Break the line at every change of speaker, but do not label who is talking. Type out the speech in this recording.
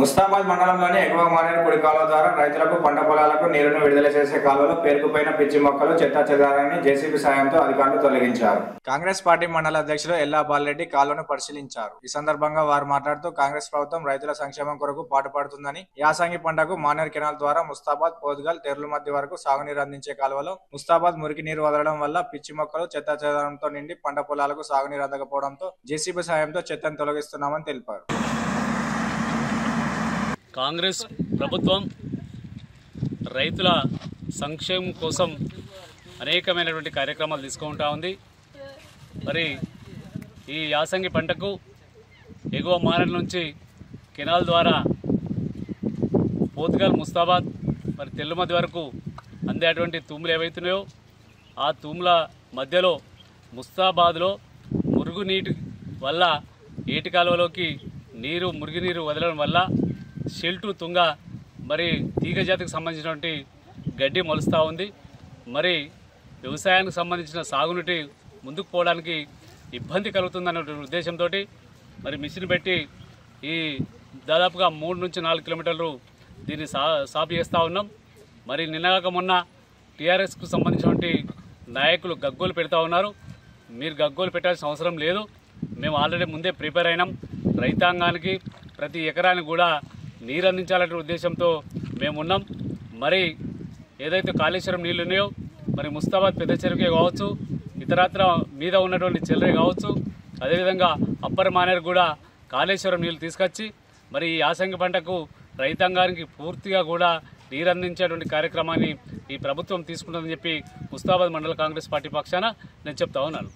ముస్తాబాద్ మండలంలోని ఎగువ మానేరు కుడి కాలువ ద్వారా రైతులకు పంట పొలాలకు నీరును విడుదల చేసే కాలువలో పేరుకుపోయిన పిచ్చి మొక్కలు చెత్తాచెదారాన్ని జేసీబీ సాయంతో అధికారులు తొలగించారు. కాంగ్రెస్ పార్టీ మండల అధ్యక్షులు ఎల్లా బాలరెడ్డి కాలువను పరిశీలించారు. ఈ సందర్భంగా వారు మాట్లాడుతూ కాంగ్రెస్ ప్రభుత్వం రైతుల సంక్షేమం కొరకు పాటుపడుతుందని, యాసంగి పంటకు మానేరు కెనాల్ ద్వారా ముస్తాబాద్, పోద్గల్, తెర్లు మధ్య వరకు సాగునీరు అందించే కాలువలో ముస్తాబాద్ మురికి నీరు వదలడం వల్ల పిచ్చి మొక్కలు చెత్తాచెదారంతో నిండి పంట పొలాలకు సాగునీరు అందకపోవడంతో జేసీబీ సాయంతో చెత్తను తొలగిస్తున్నామని తెలిపారు.
కాంగ్రెస్ ప్రభుత్వం రైతుల సంక్షేమం కోసం అనేకమైనటువంటి కార్యక్రమాలు తీసుకుంటా ఉంది. మరి ఈ యాసంగి పంటకు ఎగువ మానేరు నుంచి కెనాల్ ద్వారా పోతుగల్, ముస్తాబాద్, మరి తెల్లు మధ్య వరకు అందేటువంటి తూములు ఏవైతున్నాయో ఆ తూముల మధ్యలో ముస్తాబాద్లో మురుగునీటి వల్ల ఏటి కాలువలోకి మురుగునీరు వదలడం వల్ల షెల్టు తుంగ మరి తీగ జాతికి సంబంధించినటువంటి గడ్డి మొలుస్తూ ఉంది. మరి వ్యవసాయానికి సంబంధించిన సాగునీటి ముందుకు పోవడానికి ఇబ్బంది కలుగుతుందనే ఉద్దేశంతో మరి మిషన్ పెట్టి ఈ దాదాపుగా 3 నుంచి 4 కిలోమీటర్లు దీన్ని సాపు చేస్తూ ఉన్నాం. మరి నిన్నగాక మొన్న టీఆర్ఎస్కు సంబంధించినటువంటి నాయకులు గగ్గోలు పెడతా ఉన్నారు. మీరు గగ్గోలు పెట్టాల్సిన అవసరం లేదు, మేము ఆల్రెడీ ముందే ప్రిపేర్ అయినాం. రైతాంగానికి ప్రతి ఎకరానికి కూడా నీరు అందించాలనే ఉద్దేశంతో మేము ఉన్నాం. మరి ఏదైతే కాళేశ్వరం నీళ్ళు ఉన్నాయో మరి ముస్తాబాద్ పెద్ద చెరువుకే కావచ్చు, ఇతరత్ర మీద ఉన్నటువంటి చెల్లరే కావచ్చు, అదేవిధంగా అప్పర్ మానేరు కూడా కాళేశ్వరం నీళ్ళు తీసుకొచ్చి మరి ఈ యాసంగి పంటకు రైతాంగానికి పూర్తిగా కూడా నీరు అందించేటువంటి కార్యక్రమాన్ని ఈ ప్రభుత్వం తీసుకుంటుందని చెప్పి ముస్తాబాద్ మండల కాంగ్రెస్ పార్టీ పక్షాన నేను చెప్తా ఉన్నాను.